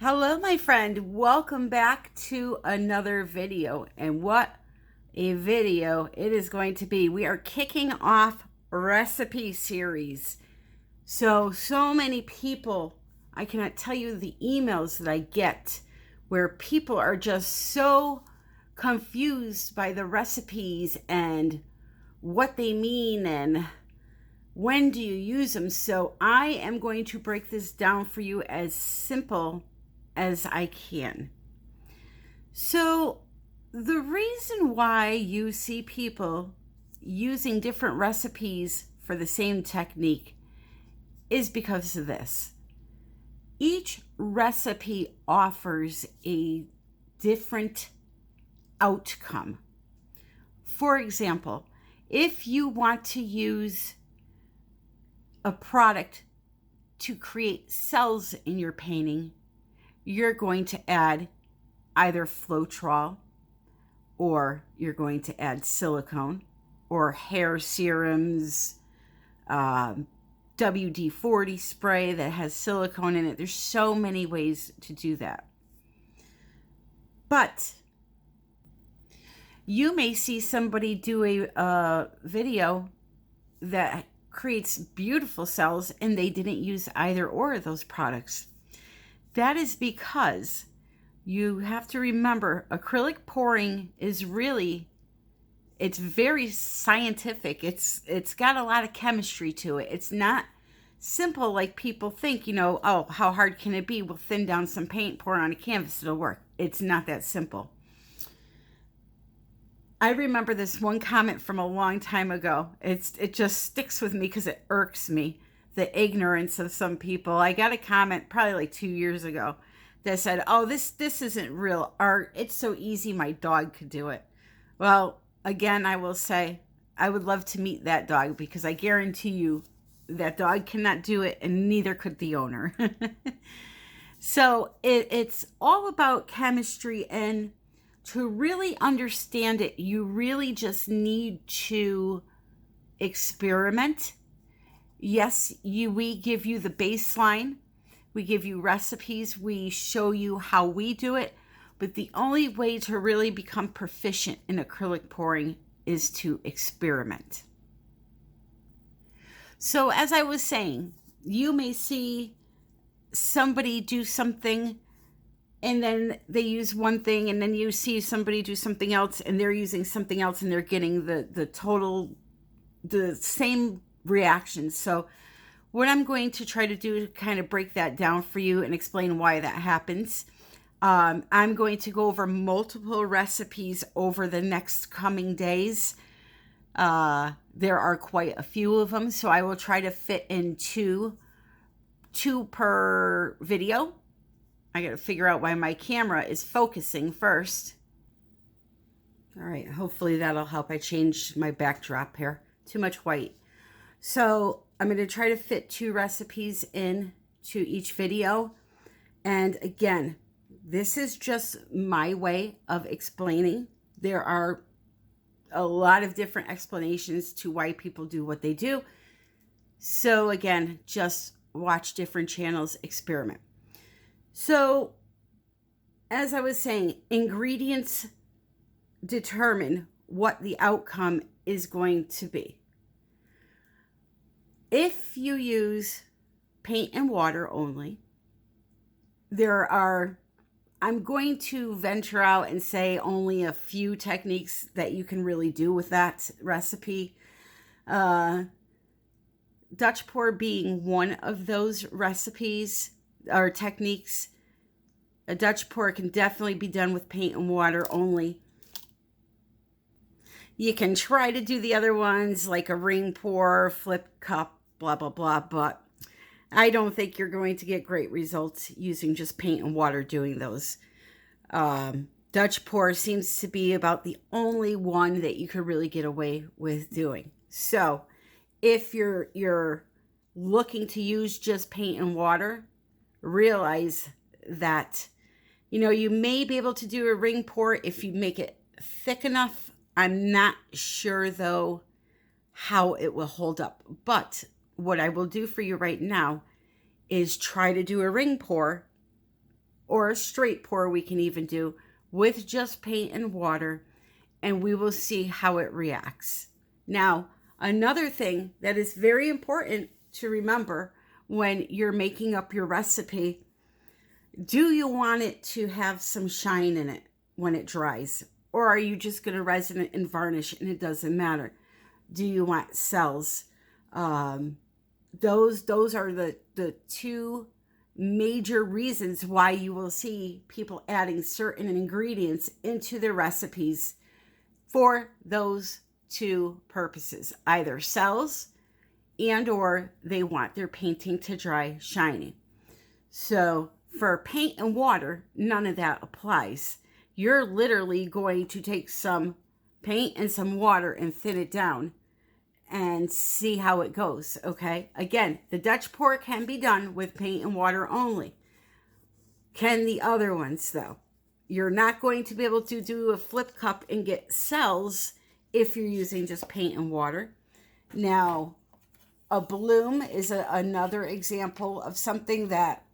Hello, my friend. Welcome back to another video. And what a video it is going to be. We are kicking off a recipe series. So many people, I cannot tell you the emails that I get where people are just so confused by the recipes and what they mean and when do you use them. So I am going to break this down for you as simple as I can. So the reason why you see people using different recipes for the same technique is because of this. Each recipe offers a different outcome. For example, if you want to use a product to create cells in your painting, you're going to add either Floetrol, or you're going to add silicone, or hair serums, WD-40 spray that has silicone in it. There's so many ways to do that. But you may see somebody do a video that creates beautiful cells and they didn't use either or of those products. That is because you have to remember acrylic pouring is really, it's very scientific. It's got a lot of chemistry to it. It's not simple like people think, oh, how hard can it be? We'll thin down some paint, pour it on a canvas, it'll work. It's not that simple. I remember this one comment from a long time ago. It just sticks with me because it irks me. The ignorance of some people. I got a comment probably like 2 years ago that said, oh, this isn't real art. It's so easy, my dog could do it. Well, again, I will say I would love to meet that dog because I guarantee you that dog cannot do it and neither could the owner. So it's all about chemistry, and to really understand it, you really just need to experiment. Yes, we give you the baseline. We give you recipes. We show you how we do it. But the only way to really become proficient in acrylic pouring is to experiment. So as I was saying, you may see somebody do something and then they use one thing, and then you see somebody do something else and they're using something else and they're getting the same reactions. So what I'm going to try to do to kind of break that down for you and explain why that happens. I'm going to go over multiple recipes over the next coming days. There are quite a few of them, so I will try to fit in two per video. I got to figure out why my camera is focusing first. All right, hopefully that'll help. I changed my backdrop here. Too much white. So I'm going to try to fit 2 recipes in to each video. And again, this is just my way of explaining. There are a lot of different explanations to why people do what they do. So again, just watch different channels, experiment. So as I was saying, ingredients determine what the outcome is going to be. If you use paint and water only, I'm going to venture out and say only a few techniques that you can really do with that recipe. Dutch pour being one of those recipes or techniques. A Dutch pour can definitely be done with paint and water only. You can try to do the other ones like a ring pour, flip cup, blah, blah, blah, but I don't think you're going to get great results using just paint and water doing those. Dutch pour seems to be about the only one that you could really get away with doing. So if you're looking to use just paint and water, realize that, you may be able to do a ring pour if you make it thick enough. I'm not sure, though, how it will hold up. But what I will do for you right now is try to do a ring pour or a straight pour we can even do with just paint and water, and we will see how it reacts. Now, another thing that is very important to remember when you're making up your recipe, do you want it to have some shine in it when it dries? Or are you just going to resin it and varnish and it doesn't matter? Do you want cells? Those are the two major reasons why you will see people adding certain ingredients into their recipes for those two purposes, either cells and or they want their painting to dry shiny. So for paint and water, none of that applies. You're literally going to take some paint and some water and thin it down and see how it goes, okay? Again, the Dutch pour can be done with paint and water only. Can the other ones, though? You're not going to be able to do a flip cup and get cells if you're using just paint and water. Now, a bloom is another example of something that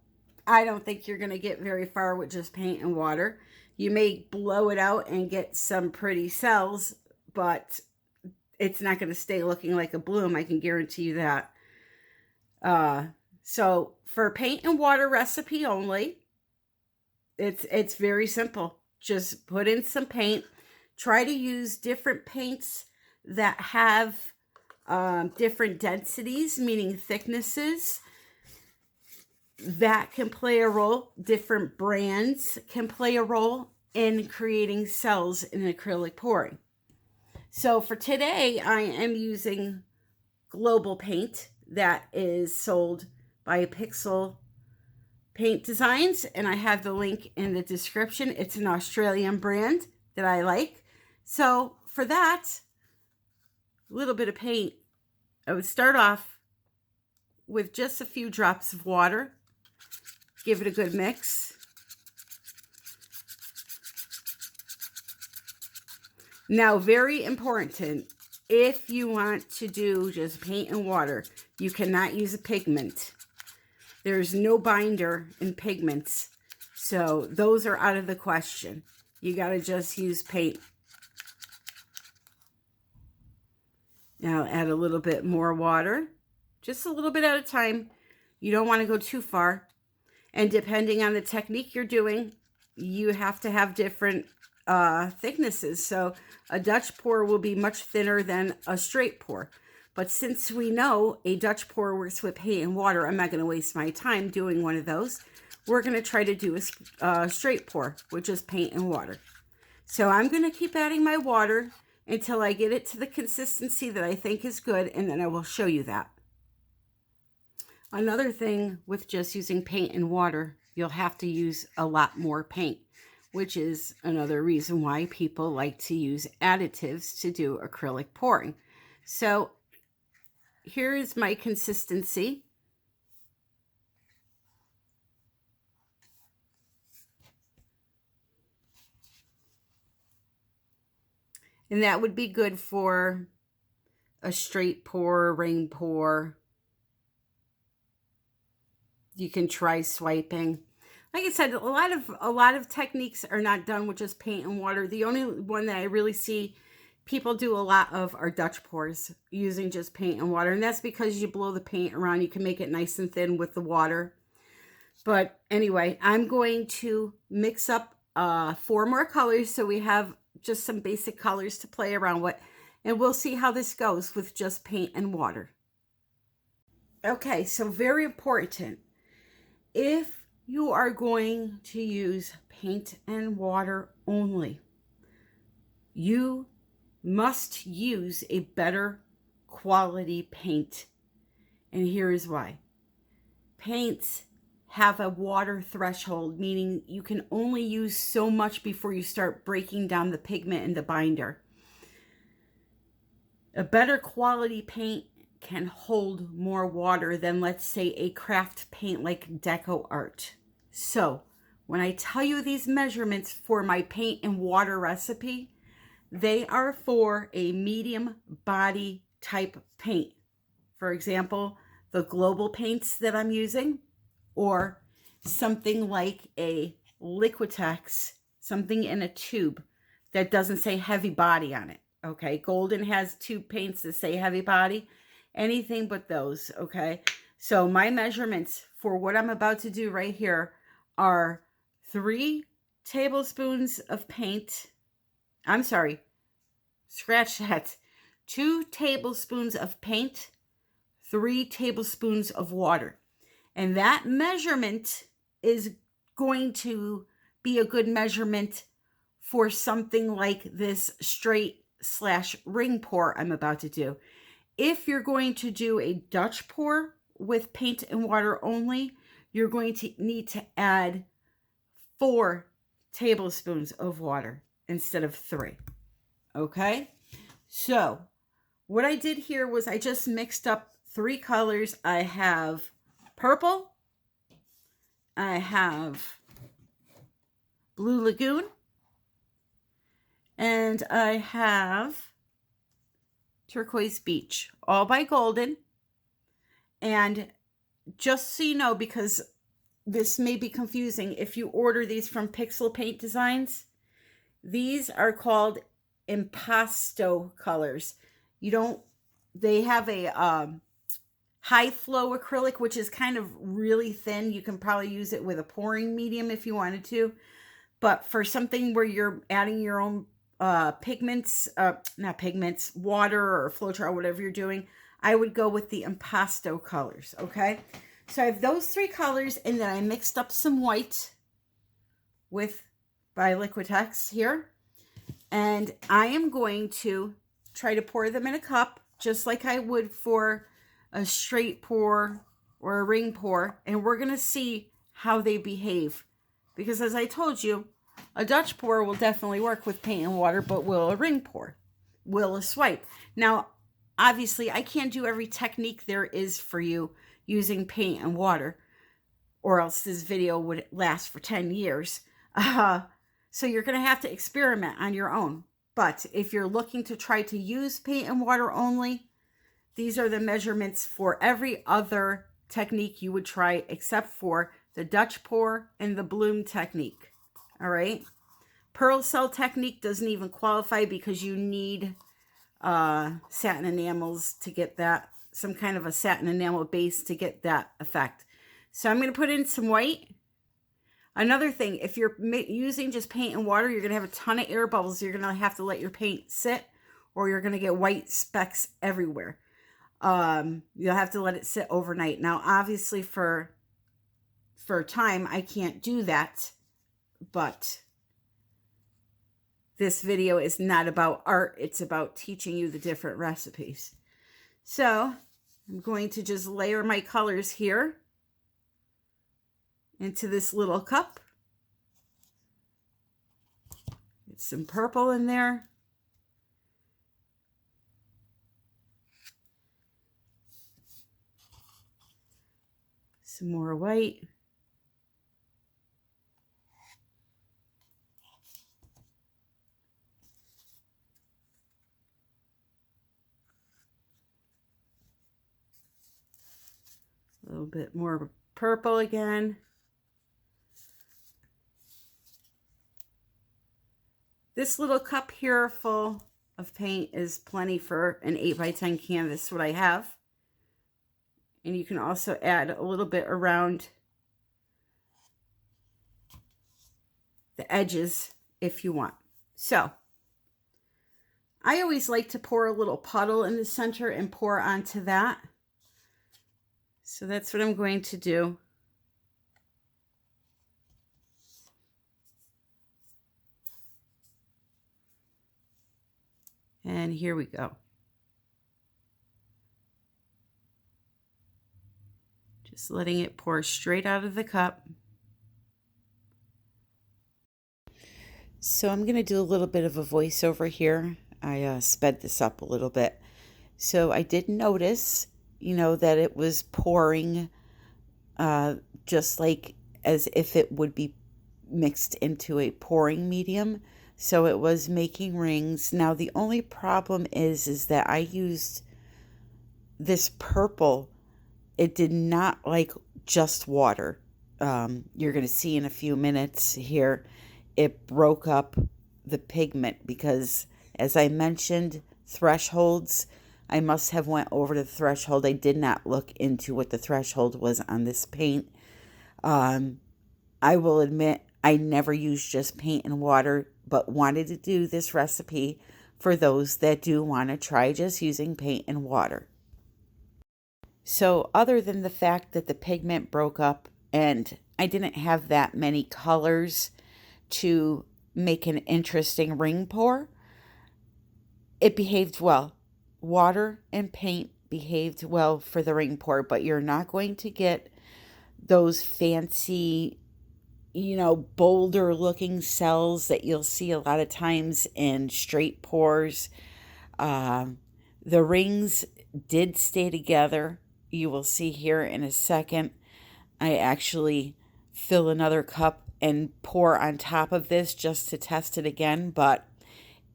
I don't think you're going to get very far with just paint and water. You may blow it out and get some pretty cells, but it's not going to stay looking like a bloom. I can guarantee you that. So for paint and water recipe only, it's very simple. Just put in some paint. Try to use different paints that have different densities, meaning thicknesses. That can play a role. Different brands can play a role in creating cells in acrylic pouring. So for today, I am using Global Paint that is sold by Pixel Paint Designs, and I have the link in the description. It's an Australian brand that I like. So for that, a little bit of paint, I would start off with just a few drops of water. Give it a good mix. Now, very important, if you want to do just paint and water, you cannot use a pigment. There's no binder in pigments, so those are out of the question. You got to just use paint. Now, add a little bit more water, just a little bit at a time. You don't want to go too far. And depending on the technique you're doing, you have to have different thicknesses. So a Dutch pour will be much thinner than a straight pour. But since we know a Dutch pour works with paint and water, I'm not going to waste my time doing one of those. We're going to try to do a straight pour with just paint and water. So I'm going to keep adding my water until I get it to the consistency that I think is good, and then I will show you that. Another thing with just using paint and water, you'll have to use a lot more paint, which is another reason why people like to use additives to do acrylic pouring. So here is my consistency. And that would be good for a straight pour, ring pour. You can try swiping. Like I said, a lot of techniques are not done with just paint and water. The only one that I really see people do a lot of are Dutch pours using just paint and water. And that's because you blow the paint around. You can make it nice and thin with the water. But anyway, I'm going to mix up 4 more colors so we have just some basic colors to play around with. And we'll see how this goes with just paint and water. Okay, so very important. If you are going to use paint and water only, you must use a better quality paint. And here is why. Paints have a water threshold, meaning you can only use so much before you start breaking down the pigment in the binder. A better quality paint can hold more water than, let's say, a craft paint like Deco Art. So when I tell you these measurements for my paint and water recipe, they are for a medium body type paint. For example, the global paints that I'm using, or something like a Liquitex, something in a tube that doesn't say heavy body on it. Okay, Golden has tube paints that say heavy body, anything but those. Okay, so my measurements for what I'm about to do right here are 3 tablespoons of paint. I'm sorry, scratch that. 2 tablespoons of paint, 3 tablespoons of water. And that measurement is going to be a good measurement for something like this straight / ring pour I'm about to do. If you're going to do a Dutch pour with paint and water only, you're going to need to add 4 tablespoons of water instead of 3. Okay? So what I did here was I just mixed up 3 colors. I have purple, I have Blue Lagoon, and I have Turquoise Beach, all by Golden. And just so you know, because this may be confusing, if you order these from Pixel Paint Designs, these are called impasto colors. They have a high flow acrylic, which is kind of really thin. You can probably use it with a pouring medium if you wanted to. But for something where you're adding your own pigments, not pigments, water or Floetrol or whatever you're doing, I would go with the impasto colors, okay? So I have those 3 colors, and then I mixed up some white by Liquitex here. And I am going to try to pour them in a cup, just like I would for a straight pour or a ring pour. And we're going to see how they behave. Because as I told you, a Dutch pour will definitely work with paint and water, but will a ring pour? Will a swipe? Now, obviously, I can't do every technique there is for you using paint and water, or else this video would last for 10 years. So you're going to have to experiment on your own. But if you're looking to try to use paint and water only, these are the measurements for every other technique you would try except for the Dutch pour and the bloom technique. All right. Pearl cell technique doesn't even qualify because you need satin enamels to get that, some kind of a satin enamel base to get that effect. So I'm going to put in some white. Another thing, if you're using just paint and water, you're going to have a ton of air bubbles. You're going to have to let your paint sit, or you're going to get white specks everywhere. You'll have to let it sit overnight. Now, obviously for time, I can't do that, but this video is not about art. It's about teaching you the different recipes. So I'm going to just layer my colors here into this little cup. Get some purple in there. Some more white. A little bit more purple again. This little cup here full of paint is plenty for an 8x10 canvas, what I have. And you can also add a little bit around the edges if you want. So I always like to pour a little puddle in the center and pour onto that. So that's what I'm going to do. And here we go. Just letting it pour straight out of the cup. So I'm going to do a little bit of a voiceover here. I sped this up a little bit. So I did notice, that it was pouring just like as if it would be mixed into a pouring medium. So it was making rings. Now the only problem is that I used this purple. It did not like just water. you're going to see in a few minutes here, it broke up the pigment because, as I mentioned, thresholds, I must have went over the threshold. I did not look into what the threshold was on this paint. I will admit I never used just paint and water, but wanted to do this recipe for those that do want to try just using paint and water. So other than the fact that the pigment broke up and I didn't have that many colors to make an interesting ring pour, it behaved well. Water and paint behaved well for the ring pour, but you're not going to get those fancy, bolder looking cells that you'll see a lot of times in straight pours. The rings did stay together. You will see here in a second. I actually fill another cup and pour on top of this just to test it again, but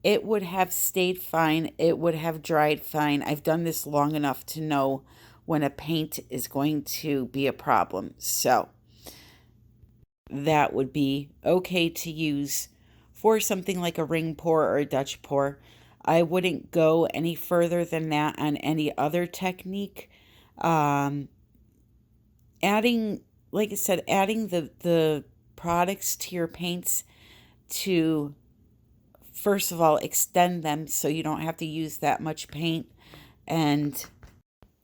it would have stayed fine. It would have dried fine. I've done this long enough to know when a paint is going to be a problem. So that would be okay to use for something like a ring pour or a Dutch pour. I wouldn't go any further than that on any other technique. Adding, like I said, adding the products to your paints to, first of all, extend them so you don't have to use that much paint, and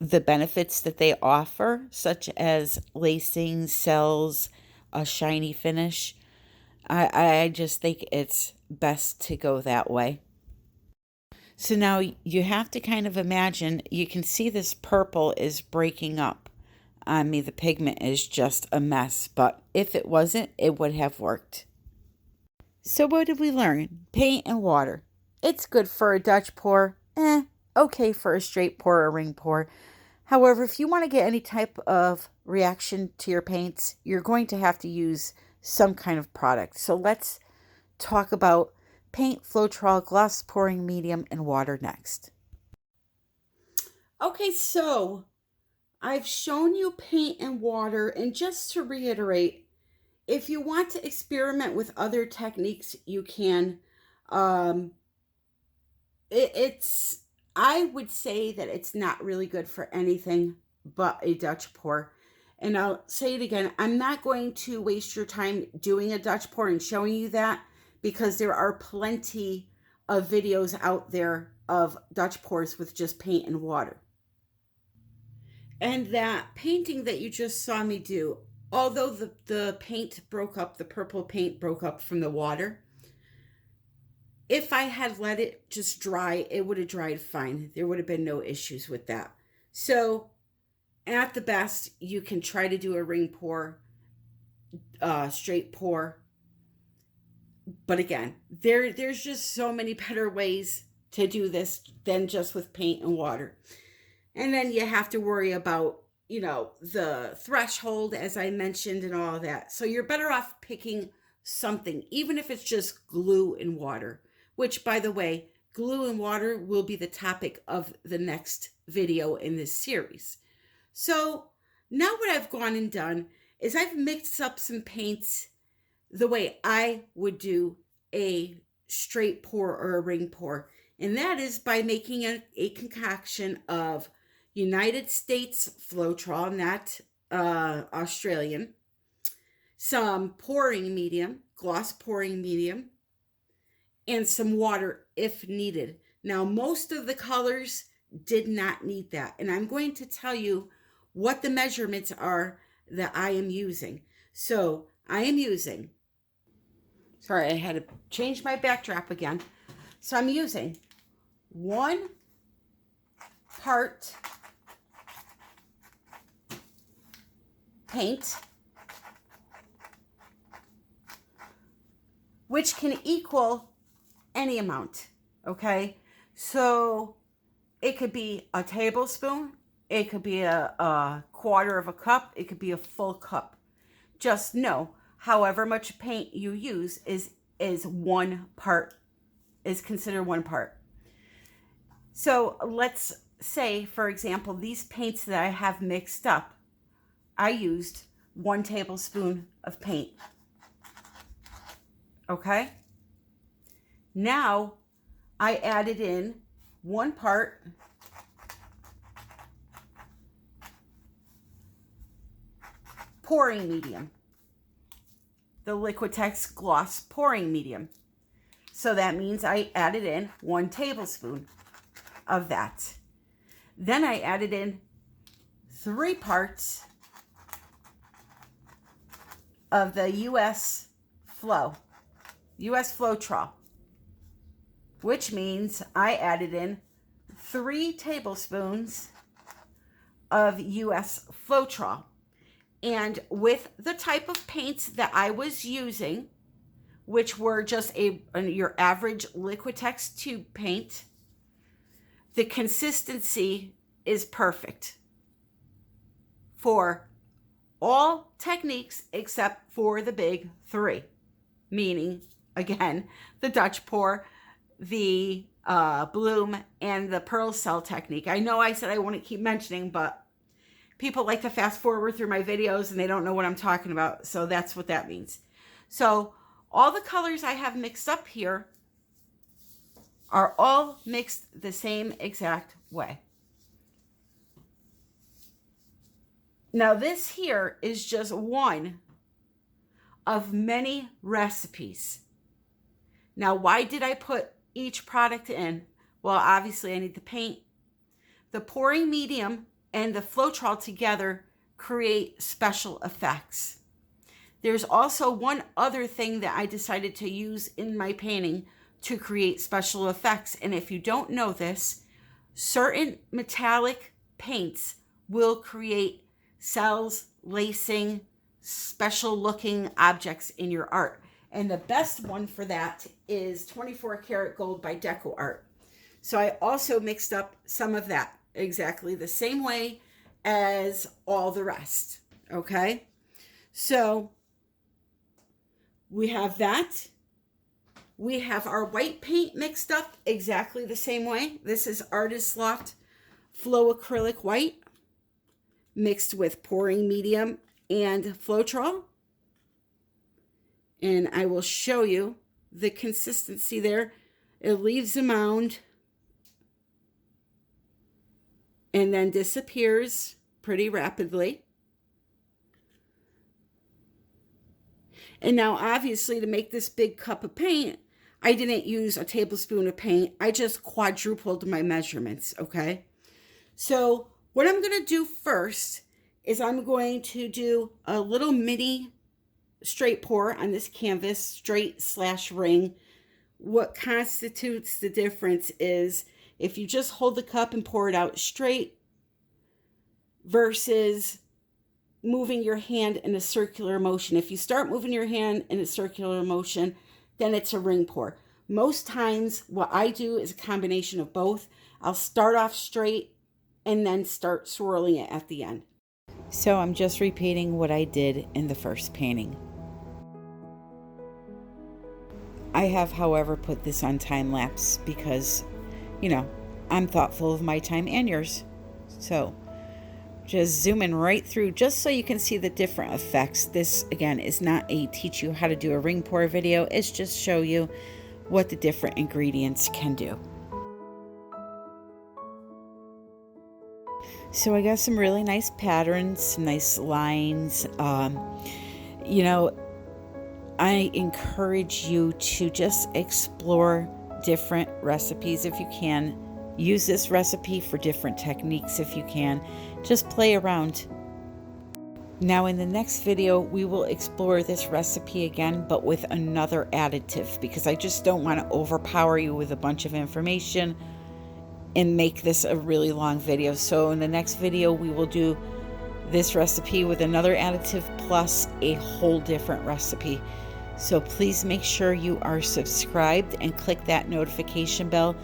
the benefits that they offer, such as lacing, cells, a shiny finish. I just think it's best to go that way. So now you have to kind of imagine, you can see this purple is breaking up on me. The pigment is just a mess, but if it wasn't, it would have worked. So what did we learn? Paint and water. It's good for a Dutch pour. Okay for a straight pour or ring pour. However, if you want to get any type of reaction to your paints, you're going to have to use some kind of product. So let's talk about paint, Floetrol, gloss pouring medium, and water next. Okay, so I've shown you paint and water, and just to reiterate, if you want to experiment with other techniques, you can. I would say that it's not really good for anything but a Dutch pour. And I'll say it again, I'm not going to waste your time doing a Dutch pour and showing you that, because there are plenty of videos out there of Dutch pours with just paint and water. And that painting that you just saw me do, although the paint broke up, the purple paint broke up from the water, if I had let it just dry, it would have dried fine. There would have been no issues with that. So at the best, you can try to do a ring pour, straight pour. But again, there's just so many better ways to do this than just with paint and water. And then you have to worry about, the threshold, as I mentioned, and all of that. So you're better off picking something, even if it's just glue and water, which, by the way, glue and water will be the topic of the next video in this series. So now what I've gone and done is I've mixed up some paints the way I would do a straight pour or a ring pour. And that is by making a concoction of United States Floetrol, not Australian, some pouring medium, gloss pouring medium, and some water if needed. Now, most of the colors did not need that. And I'm going to tell you what the measurements are that I am using. So I am using, sorry, I had to change my backdrop again. So I'm using 1 part paint, which can equal any amount, okay? So it could be a tablespoon, it could be a quarter of a cup, it could be a full cup. Just know, however much paint you use is 1 part, is considered 1 part. So let's say, for example, these paints that I have mixed up, I used 1 tablespoon of paint. Okay? Now I added in 1 part pouring medium, the Liquitex Gloss pouring medium. So that means I added in 1 tablespoon of that. Then I added in 3 parts of the US Floetrol, which means I added in 3 tablespoons of US Floetrol. And with the type of paints that I was using, which were just your average Liquitex tube paint, the consistency is perfect for all techniques except for the big 3, meaning, again, the Dutch pour, the bloom, and the pearl cell technique. I know I said I wouldn't keep mentioning, but people like to fast forward through my videos and they don't know what I'm talking about, so that's what that means. So all the colors I have mixed up here are all mixed the same exact way. Now this here is just one of many recipes. Now why did I put each product in? Well, obviously I need the paint. The pouring medium and the Floetrol together create special effects. There's also one other thing that I decided to use in my painting to create special effects. And if you don't know this, certain metallic paints will create cells, lacing, special looking objects in your art. And the best one for that is 24 karat gold by Deco Art. So I also mixed up some of that exactly the same way as all the rest. Okay, so we have that. We have our white paint mixed up exactly the same way. This is Artist Loft Flow Acrylic White mixed with pouring medium and Floetrol. And I will show you the consistency there. It leaves a mound and then disappears pretty rapidly. And now obviously to make this big cup of paint, I didn't use a tablespoon of paint. I just quadrupled my measurements, okay? So what I'm going to do first is I'm going to do a little mini straight pour on this canvas, straight / ring. What constitutes the difference is if you just hold the cup and pour it out straight versus moving your hand in a circular motion. If you start moving your hand in a circular motion, then it's a ring pour. Most times what I do is a combination of both. I'll start off straight and then start swirling it at the end. So I'm just repeating what I did in the first painting. I have, however, put this on time lapse because, you know, I'm thoughtful of my time and yours. So just zooming right through just so you can see the different effects. This, again, is not a teach you how to do a ring pour video. It's just show you what the different ingredients can do. So I got some really nice patterns, some nice lines. You know, I encourage you to just explore different recipes if you can. Use this recipe for different techniques if you can. Just play around. Now in the next video, we will explore this recipe again, but with another additive, because I just don't want to overpower you with a bunch of information and make this a really long video. So in the next video, we will do this recipe with another additive plus a whole different recipe. So please make sure you are subscribed and click that notification bell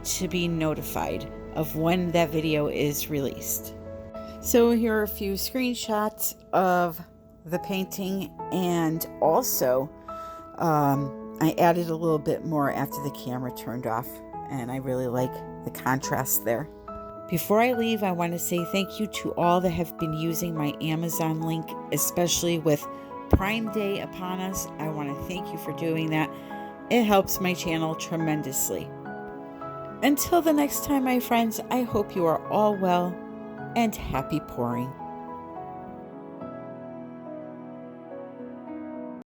to be notified of when that video is released. So here are a few screenshots of the painting, and also I added a little bit more after the camera turned off, and I really like the contrast there. Before I leave, I want to say thank you to all that have been using my Amazon link, especially with Prime Day upon us. I want to thank you for doing that. It helps my channel tremendously. Until the next time, my friends, I hope you are all well and happy pouring.